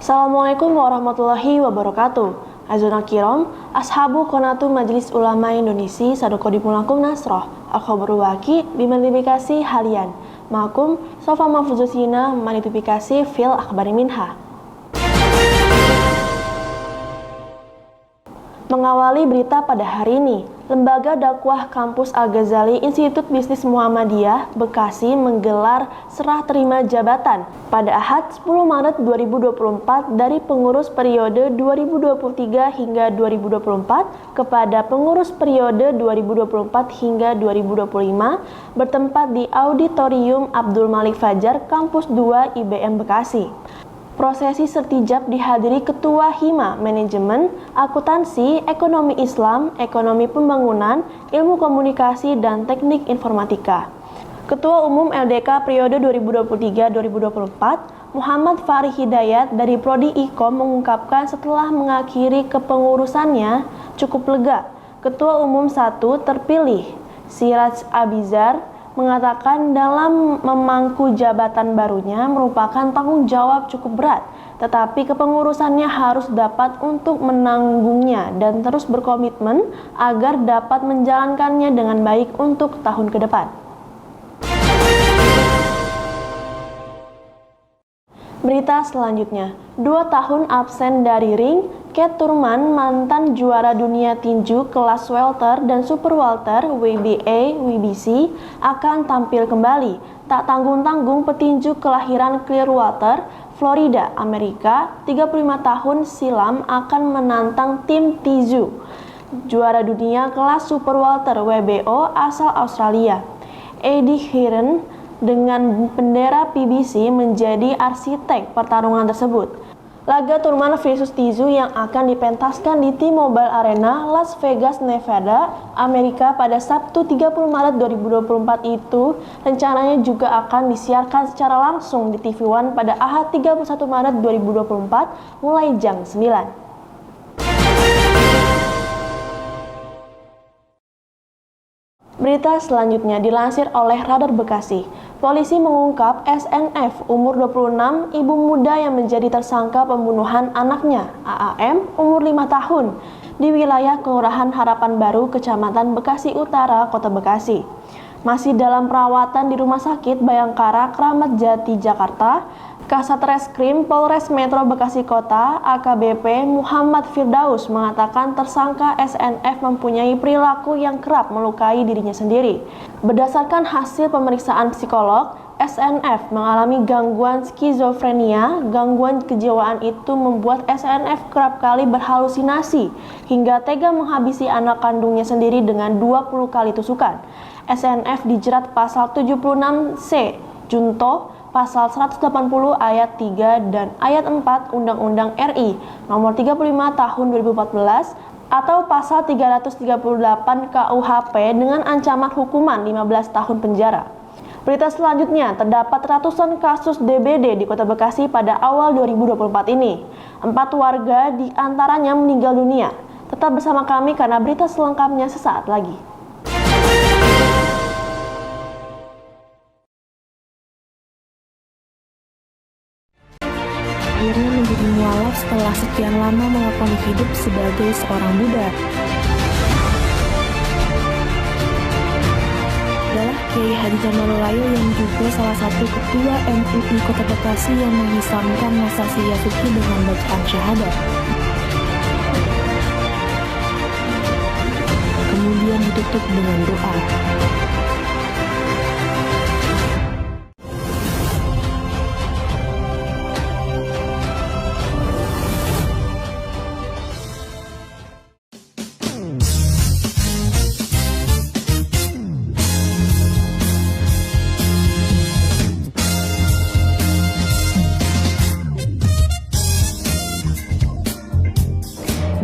Assalamualaikum warahmatullahi wabarakatuh. Azuna kiram, ashabu konatu Majelis Ulama Indonesia sadoko dimulakum nasroh. Al-khobaru waki bimalifikasi halian. Makum sofa mafuzusina manitifikasi fil akhbari minha. Mengawali berita pada hari ini, Lembaga Dakwah Kampus Al-Ghazali Institut Bisnis Muhammadiyah Bekasi menggelar serah terima jabatan pada Ahad 10 Maret 2024 dari pengurus periode 2023 hingga 2024 kepada pengurus periode 2024 hingga 2025 bertempat di Auditorium Abdul Malik Fajar Kampus 2 IBM Bekasi. Prosesi sertijab dihadiri Ketua Hima Manajemen, Akuntansi, Ekonomi Islam, Ekonomi Pembangunan, Ilmu Komunikasi, dan Teknik Informatika. Ketua Umum LDK periode 2023-2024, Muhammad Fahri Hidayat dari Prodi Ikom mengungkapkan setelah mengakhiri kepengurusannya cukup lega. Ketua Umum 1 terpilih, Siraj Abizar, mengatakan dalam memangku jabatan barunya merupakan tanggung jawab cukup berat, tetapi kepengurusannya harus dapat untuk menanggungnya dan terus berkomitmen agar dapat menjalankannya dengan baik untuk tahun ke depan. Berita selanjutnya, 2 tahun absen dari ring, Cat Turman, mantan juara dunia tinju kelas welter dan super welter WBA WBC akan tampil kembali. Tak tanggung-tanggung petinju kelahiran Clearwater, Florida, Amerika, 35 tahun silam akan menantang tim Tizu, juara dunia kelas super welter WBO asal Australia. Eddie Hearn dengan bendera PBC menjadi arsitek pertarungan tersebut. Laga Turman versus Tizu yang akan dipentaskan di T-Mobile Arena, Las Vegas, Nevada, Amerika pada Sabtu 30 Maret 2024 itu rencananya juga akan disiarkan secara langsung di TV One pada Ahad 31 Maret 2024 mulai jam 9. Berita selanjutnya dilansir oleh Radar Bekasi. Polisi mengungkap SNF umur 26, ibu muda yang menjadi tersangka pembunuhan anaknya, AAM, umur 5 tahun, di wilayah Kelurahan Harapan Baru, Kecamatan Bekasi Utara, Kota Bekasi. Masih dalam perawatan di Rumah Sakit Bayangkara, Kramat Jati, Jakarta, Kasat Reskrim Polres Metro Bekasi Kota, AKBP Muhammad Firdaus mengatakan tersangka SNF mempunyai perilaku yang kerap melukai dirinya sendiri. Berdasarkan hasil pemeriksaan psikolog, SNF mengalami gangguan skizofrenia. Gangguan kejiwaan itu membuat SNF kerap kali berhalusinasi hingga tega menghabisi anak kandungnya sendiri dengan 20 kali tusukan. SNF dijerat pasal 76C Junto, pasal 180 ayat 3 dan ayat 4 Undang-Undang RI nomor 35 tahun 2014 atau pasal 338 KUHP dengan ancaman hukuman 15 tahun penjara. Berita selanjutnya, terdapat ratusan kasus DBD di Kota Bekasi pada awal 2024 ini. 4 warga di antaranya meninggal dunia. Tetap bersama kami karena berita selengkapnya sesaat lagi. Akhirnya menjadi mualaf setelah sekian lama melakoni hidup sebagai seorang Buddha. Adalah Kiai Haji Jamalul Lail yang juga salah satu ketua MUI Kota Bekasi yang mengislamkan Nasasi Yasuki dengan bacaan syahadat. Kemudian ditutup dengan doa.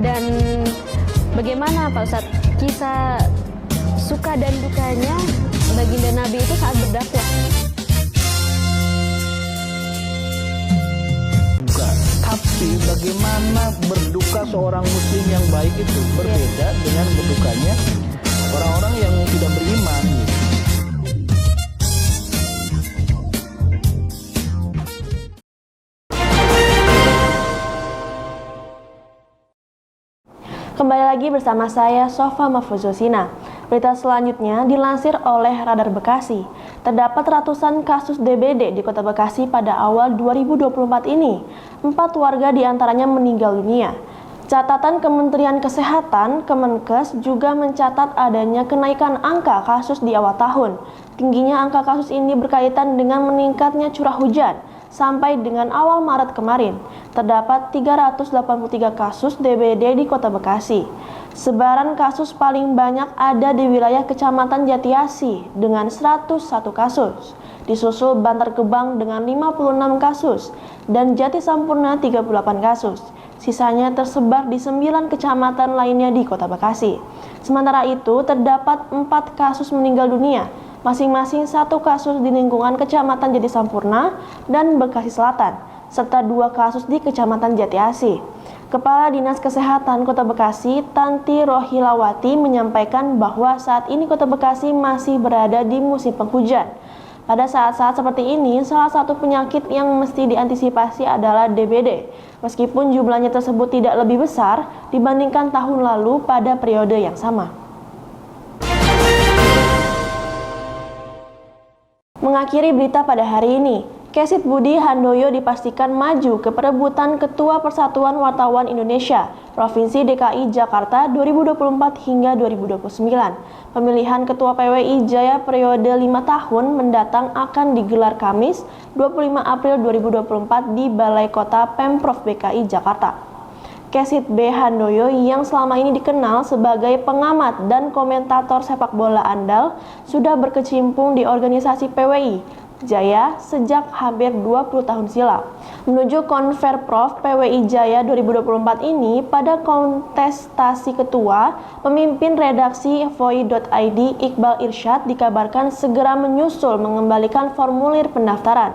Dan bagaimana Pak Ustadz kisah suka dan dukanya baginda Nabi itu saat berdakwah? Tapi bagaimana berduka seorang muslim yang baik itu berbeda dengan berdukanya orang-orang yang tidak beriman gitu. Kembali lagi bersama saya, Sofa Mahfuzosina. Berita selanjutnya dilansir oleh Radar Bekasi. Terdapat ratusan kasus DBD di Kota Bekasi pada awal 2024 ini. 4 warga diantaranya meninggal dunia. Catatan Kementerian Kesehatan, Kemenkes, juga mencatat adanya kenaikan angka kasus di awal tahun. Tingginya angka kasus ini berkaitan dengan meningkatnya curah hujan. Sampai dengan awal Maret kemarin, terdapat 383 kasus DBD di Kota Bekasi. Sebaran kasus paling banyak ada di wilayah Kecamatan Jatiasi dengan 101 kasus, disusul Bantar Gebang dengan 56 kasus, dan Jati Sampurna 38 kasus. Sisanya tersebar di 9 kecamatan lainnya di Kota Bekasi. Sementara itu, terdapat 4 kasus meninggal dunia, masing-masing 1 kasus di lingkungan Kecamatan Jati Sampurna dan Bekasi Selatan, serta 2 kasus di Kecamatan Jatiasi. Kepala Dinas Kesehatan Kota Bekasi, Tanti Rohilawati, menyampaikan bahwa saat ini Kota Bekasi masih berada di musim penghujan. Pada saat-saat seperti ini, salah satu penyakit yang mesti diantisipasi adalah DBD, meskipun jumlahnya tersebut tidak lebih besar dibandingkan tahun lalu pada periode yang sama. Mengakhiri berita pada hari ini, Kesit Budi Handoyo dipastikan maju ke perebutan Ketua Persatuan Wartawan Indonesia Provinsi DKI Jakarta 2024 hingga 2029. Pemilihan Ketua PWI Jaya periode 5 tahun mendatang akan digelar Kamis 25 April 2024 di Balai Kota Pemprov DKI Jakarta. Kesit B. Handoyo yang selama ini dikenal sebagai pengamat dan komentator sepak bola andal sudah berkecimpung di organisasi PWI Jaya sejak hampir 20 tahun silam. Menuju Konferprov PWI Jaya 2024 ini, pada kontestasi ketua, pemimpin redaksi Voi.id Iqbal Irsyad dikabarkan segera menyusul mengembalikan formulir pendaftaran.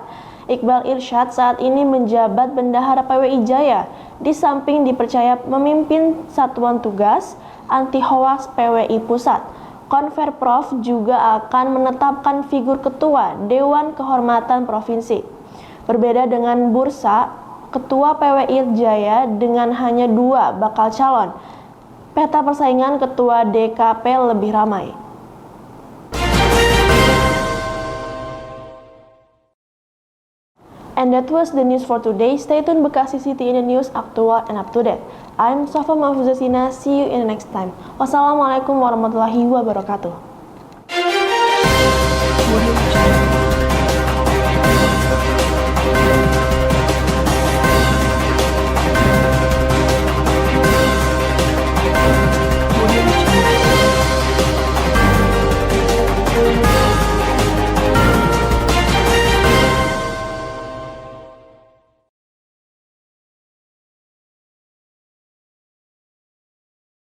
Iqbal Irsyad saat ini menjabat Bendahara PWI Jaya, di samping dipercaya memimpin Satuan Tugas Anti Hoaks PWI Pusat. Konferprov juga akan menetapkan figur ketua Dewan Kehormatan Provinsi. Berbeda dengan bursa, Ketua PWI Jaya dengan hanya 2 bakal calon. Peta persaingan Ketua DKP lebih ramai. And that was the news for today. Stay tuned Bekasi City in the news, aktual and up to date. I'm Sofa Mahfuzosina. See you in the next time. Wassalamualaikum warahmatullahi wabarakatuh.